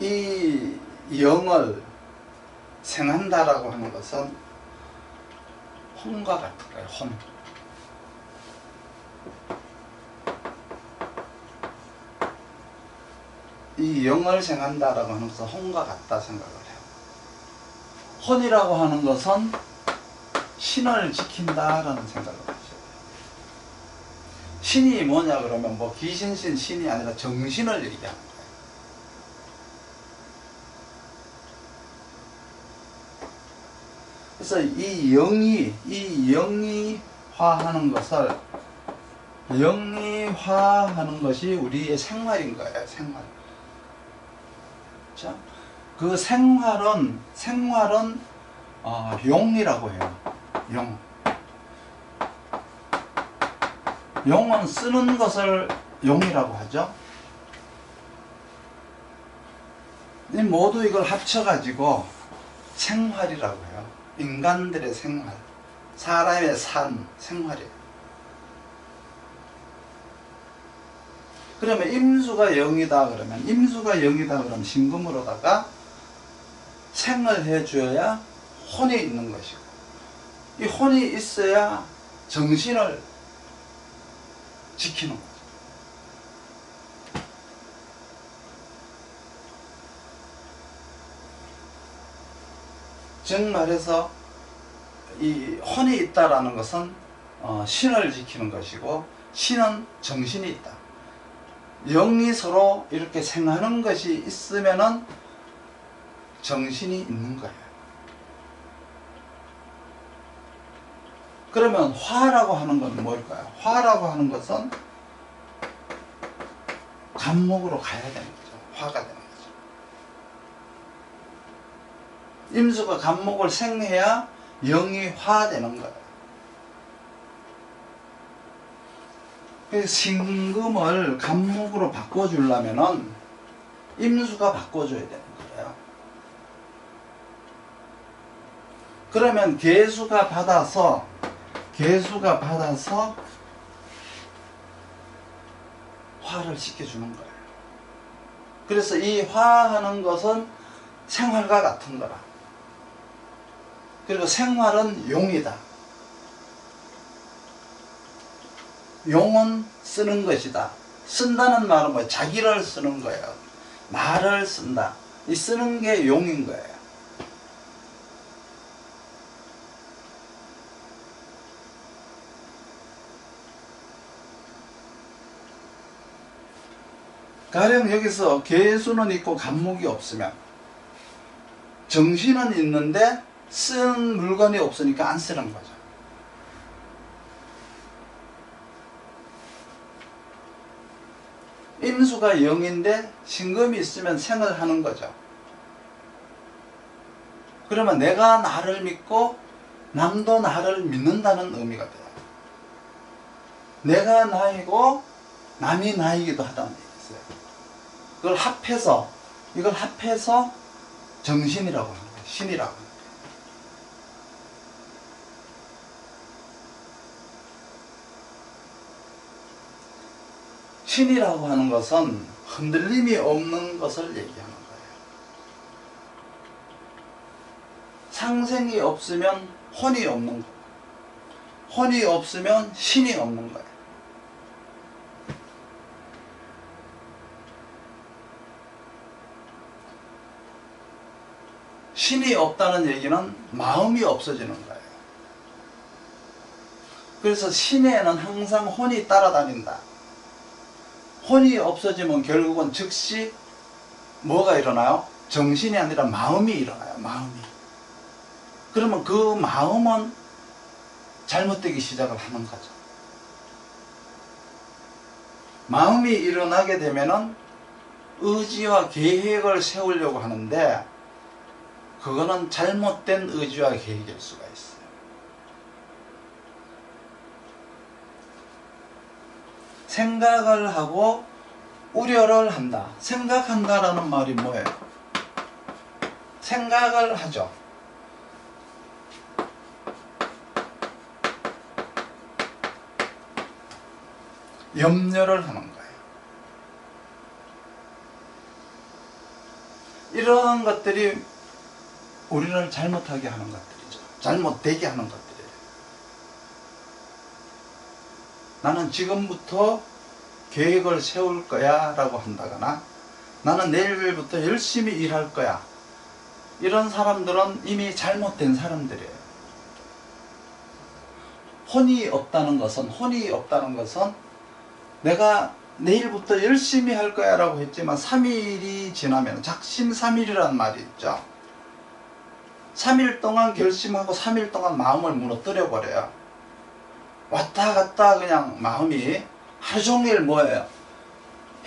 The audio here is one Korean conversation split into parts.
이 영을 생한다라고 하는 것은 혼과 같은 거예요. 혼. 이 영을 생한다라고 하는 것은 혼과 같다 생각을 해요. 혼이라고 하는 것은 신을 지킨다라는 생각을 하셔야 돼요. 신이 뭐냐 그러면 뭐 귀신신 신이 아니라 정신을 얘기하는 거예요. 그래서 이 영이화하는 것을, 영이화하는 것이 우리의 생활인 거예요. 생활. 자, 그 생활은 용이라고 해요. 용은 쓰는 것을 용이라고 하죠. 이 모두 이걸 합쳐가지고 생활이라고 해요. 인간들의 생활, 사람의 삶, 생활이에요. 그러면 임수가 영이다 그러면 신금으로다가 생을 해줘야 혼이 있는 것이고, 이 혼이 있어야 정신을 지키는 거죠. 즉 말해서 이 혼이 있다라는 것은 신을 지키는 것이고, 신은 정신이 있다. 영이 서로 이렇게 생하는 것이 있으면은 정신이 있는 거예요. 그러면 화라고 하는 건 뭘까요? 화라고 하는 것은 감목으로 가야 되는 거죠. 화가 되는 거죠. 임수가 감목을 생해야 영이 화되는 거예요. 그래서 신금을 감목으로 바꿔주려면은 임수가 바꿔줘야 되는 거예요. 그러면 계수가 받아서 화를 시켜주는 거예요. 그래서 이 화하는 것은 생활과 같은 거라. 그리고 생활은 용이다. 용은 쓰는 것이다. 쓴다는 말은 뭐 자기를 쓰는 거예요. 말을 쓴다. 이 쓰는 게 용인 거예요. 가령 여기서 계수는 있고 감목이 없으면, 정신은 있는데 쓴 물건이 없으니까 안 쓰는 거죠. 임수가 0인데 신금이 있으면 생을 하는 거죠. 그러면 내가 나를 믿고 남도 나를 믿는다는 의미가 돼요. 내가 나이고 남이 나이기도 하다는 얘기 있어요. 이걸 합해서 정신이라고 하는 거예요. 신이라고 하는 거예요. 신이라고 하는 것은 흔들림이 없는 것을 얘기하는 거예요. 상생이 없으면 혼이 없는 거예요. 혼이 없으면 신이 없는 거예요. 신이 없다는 얘기는 마음이 없어지는 거예요. 그래서 신에는 항상 혼이 따라다닌다. 혼이 없어지면 결국은 즉시 뭐가 일어나요? 정신이 아니라 마음이 일어나요. 마음이. 그러면 그 마음은 잘못되기 시작을 하는 거죠. 마음이 일어나게 되면은 의지와 계획을 세우려고 하는데, 그거는 잘못된 의지와 계획일 수가 있어요. 생각을 하고 우려를 한다. 생각한다라는 말이 뭐예요? 생각을 하죠. 염려를 하는 거예요. 이러한 것들이 우리를 잘못하게 하는 것들이죠. 잘못되게 하는 것들이에요. 나는 지금부터 계획을 세울 거야 라고 한다거나 나는 내일부터 열심히 일할 거야, 이런 사람들은 이미 잘못된 사람들이에요. 혼이 없다는 것은 내가 내일부터 열심히 할 거야 라고 했지만 3일이 지나면, 작심삼일이라는 말이 있죠. 3일 동안 결심하고 3일 동안 마음을 무너뜨려 버려요. 왔다 갔다 그냥 마음이 하루 종일 뭐예요?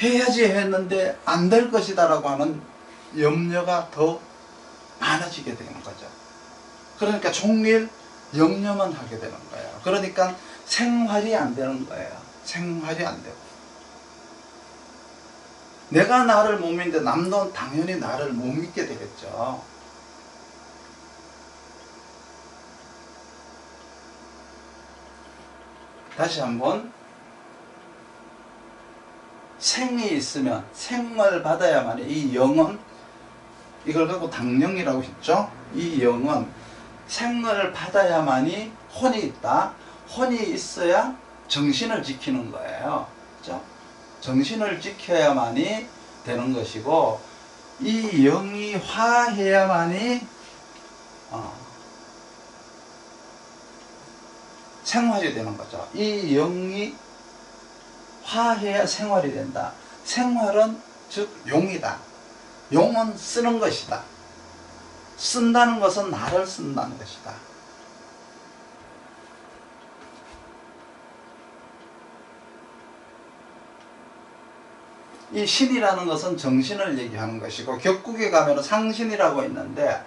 해야지 했는데 안 될 것이다 라고 하는 염려가 더 많아지게 되는 거죠. 그러니까 종일 염려만 하게 되는 거예요. 그러니까 생활이 안 되는 거예요. 생활이 안 되고. 내가 나를 못 믿는데 남도 당연히 나를 못 믿게 되겠죠. 다시 한번, 생이 있으면 생을 받아야만 해. 이 영은, 이걸 갖고 당령이라고 했죠. 이 영은 생을 받아야만이 혼이 있다. 혼이 있어야 정신을 지키는 거예요. 그렇죠? 정신을 지켜야만이 되는 것이고, 이 영이 화해야만이 생활이 되는 거죠. 이 영이 화해야 생활이 된다. 생활은 즉 용이다. 용은 쓰는 것이다. 쓴다는 것은 나를 쓴다는 것이다. 이 신이라는 것은 정신을 얘기하는 것이고, 격국에 가면 상신이라고 있는데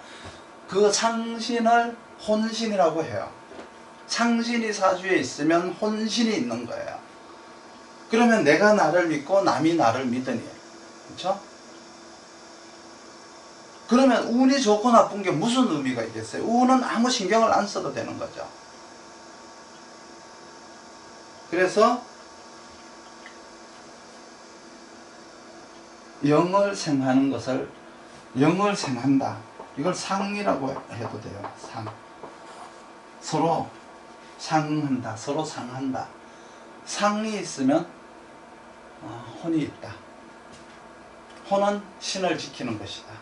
그 상신을 혼신이라고 해요. 상신이 사주에 있으면 혼신이 있는 거예요. 그러면 내가 나를 믿고 남이 나를 믿으니, 그렇죠? 그러면 운이 좋고 나쁜 게 무슨 의미가 있겠어요? 운은 아무 신경을 안 써도 되는 거죠. 그래서 영을 생하는 것을, 영을 생한다, 이걸 상이라고 해도 돼요. 상. 서로 상한다, 서로 상한다. 상이 있으면 혼이 있다. 혼은 신을 지키는 것이다.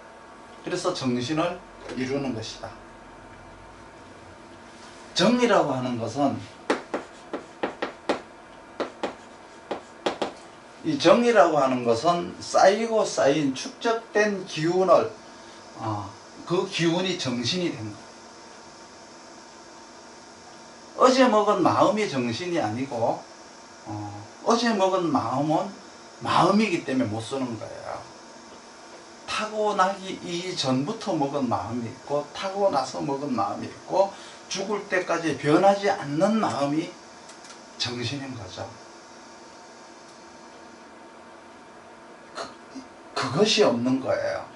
그래서 정신을 이루는 것이다. 정이라고 하는 것은, 이 정이라고 하는 것은 쌓이고 쌓인 축적된 기운을, 그 기운이 정신이 된 거예요. 어제 먹은 마음이 정신이 아니고, 어제 먹은 마음은 마음이기 때문에 못 쓰는 거예요. 타고나기 이전부터 먹은 마음이 있고, 타고 나서 먹은 마음이 있고, 죽을 때까지 변하지 않는 마음이 정신인 거죠. 그것이 없는 거예요.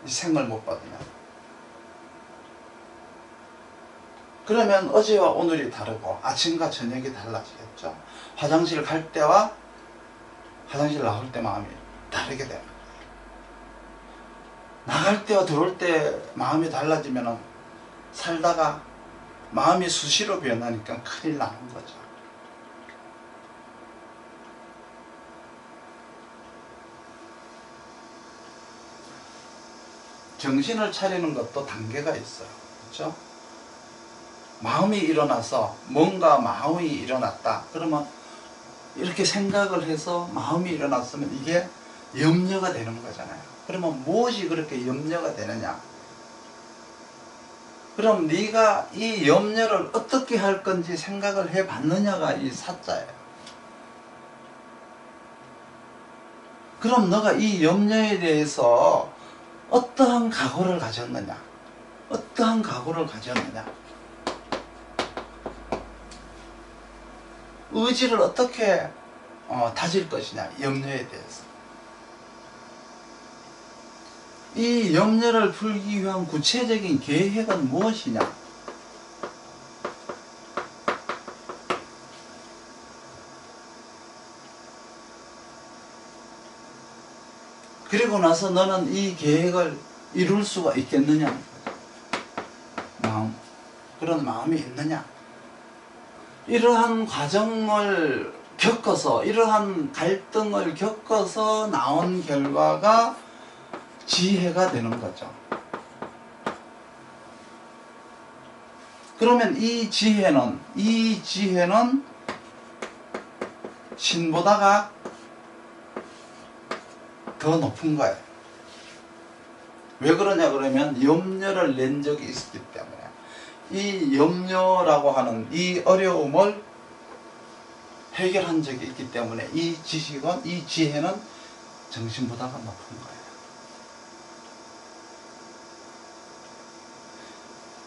이 생을 못 받으면. 그러면 어제와 오늘이 다르고 아침과 저녁이 달라지겠죠. 화장실 갈 때와 화장실 나올 때 마음이 다르게 되는 거예요. 나갈 때와 들어올 때 마음이 달라지면 살다가 마음이 수시로 변하니까 큰일 나는 거죠. 정신을 차리는 것도 단계가 있어요. 그렇죠? 마음이 일어나서, 뭔가 마음이 일어났다 그러면 이렇게 생각을 해서 마음이 일어났으면 이게 염려가 되는 거잖아요. 그러면 무엇이 그렇게 염려가 되느냐? 그럼 네가 이 염려를 어떻게 할 건지 생각을 해 봤느냐가 이 사자예요. 그럼 너가 이 염려에 대해서 어떠한 각오를 가졌느냐? 어떠한 각오를 가졌느냐? 의지를 어떻게 다질 것이냐, 염려에 대해서. 이 염려를 풀기 위한 구체적인 계획은 무엇이냐? 그리고 나서 너는 이 계획을 이룰 수가 있겠느냐? 그런 마음이 있느냐? 이러한 과정을 겪어서, 이러한 갈등을 겪어서 나온 결과가 지혜가 되는 거죠. 그러면 이 지혜는 신보다가 더 높은 거예요. 왜 그러냐 그러면 염려를 낸 적이 있었기 때문에. 이 염려라고 하는 이 어려움을 해결한 적이 있기 때문에 이 지식은, 이 지혜는 정신보다가 높은 거예요.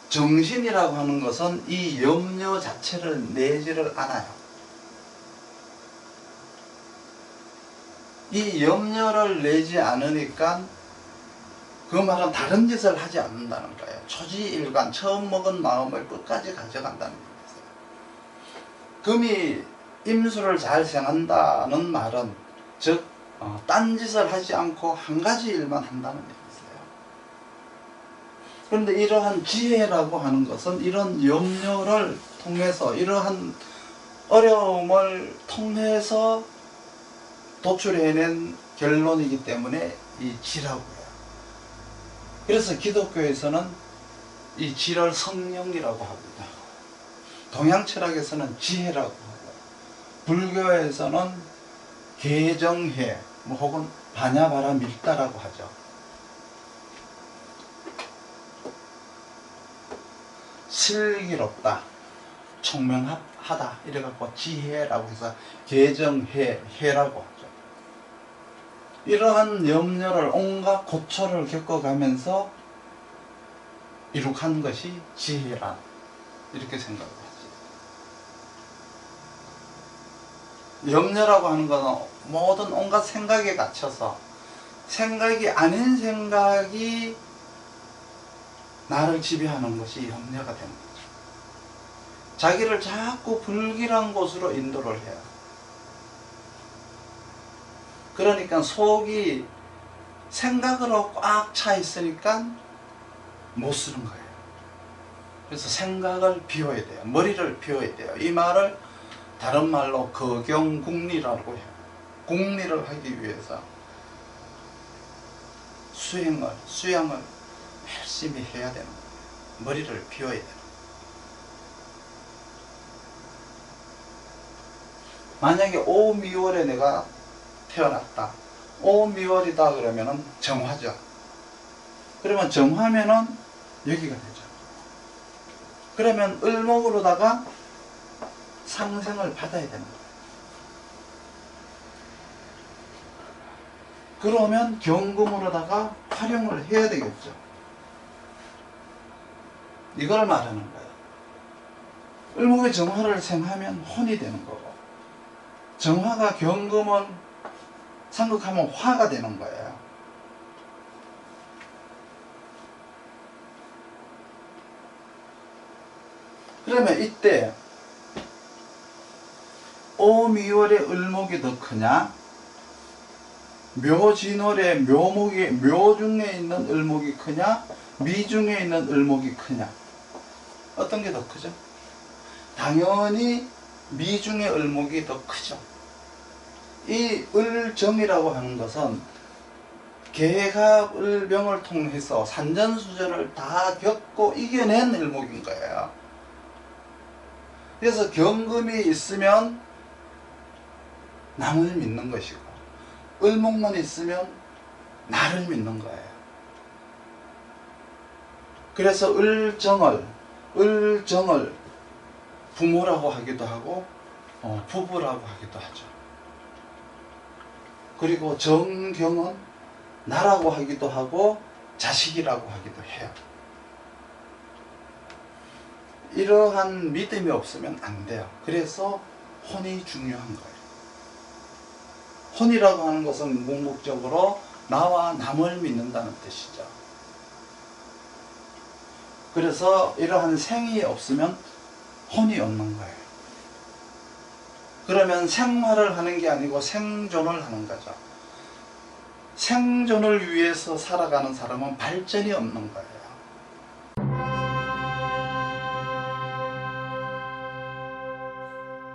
정신이라고 하는 것은 이 염려 자체를 내지를 않아요. 이 염려를 내지 않으니까 그 말은 다른 짓을 하지 않는다는 거예요. 초지일관, 처음 먹은 마음을 끝까지 가져간다는 얘기예요. 금이 임수를 잘 생한다는 말은 즉 딴 짓을 하지 않고 한 가지 일만 한다는 얘기예요. 그런데 이러한 지혜라고 하는 것은 이런 염려를 통해서, 이러한 어려움을 통해서 도출해낸 결론이기 때문에 이 지라고 해요. 그래서 기독교에서는 이 지를 성령이라고 합니다. 동양 철학에서는 지혜라고 하고, 불교에서는 계정해 혹은 바냐바라밀다라고 하죠. 슬기롭다, 총명하다 이래갖고 지혜라고 해서 계정해라고 하죠. 이러한 염려를, 온갖 고초를 겪어가면서 이룩한 것이 지혜라, 이렇게 생각을 하지. 염려라고 하는 것은 모든 온갖 생각에 갇혀서 생각이 아닌 생각이 나를 지배하는 것이 염려가 되는 거죠. 자기를 자꾸 불길한 곳으로 인도를 해요. 그러니까 속이 생각으로 꽉 차 있으니까 못 쓰는 거예요. 그래서 생각을 비워야 돼요. 머리를 비워야 돼요. 이 말을 다른 말로 거경궁리라고 해요. 궁리를 하기 위해서 수양을 열심히 해야 되는 거예요. 머리를 비워야 돼요. 만약에 오미월에 내가 태어났다. 오미월이다 그러면은 정화죠. 그러면 정화면은 여기가 되죠. 그러면 을목으로다가 상생을 받아야 되는 거예요. 그러면 경금으로다가 활용을 해야 되겠죠. 이걸 말하는 거예요. 을목의 정화를 생하면 혼이 되는 거고, 정화가 경금을 상극하면 화가 되는 거예요. 그러면 이때 오미월의 을목이 더 크냐, 묘진월의 묘 중에 있는 을목이 크냐, 미 중에 있는 을목이 크냐, 어떤 게 더 크죠? 당연히 미 중에 을목이 더 크죠. 이 을정이라고 하는 것은 계갑을병을 통해서 산전수전을 다 겪고 이겨낸 을목인 거예요. 그래서 경금이 있으면 남을 믿는 것이고, 을목만 있으면 나를 믿는 거예요. 그래서 을정을 부모라고 하기도 하고 부부라고 하기도 하죠. 그리고 정경은 나라고 하기도 하고 자식이라고 하기도 해요. 이러한 믿음이 없으면 안 돼요. 그래서 혼이 중요한 거예요. 혼이라고 하는 것은 묵묵적으로 나와 남을 믿는다는 뜻이죠. 그래서 이러한 생이 없으면 혼이 없는 거예요. 그러면 생활을 하는 게 아니고 생존을 하는 거죠. 생존을 위해서 살아가는 사람은 발전이 없는 거예요.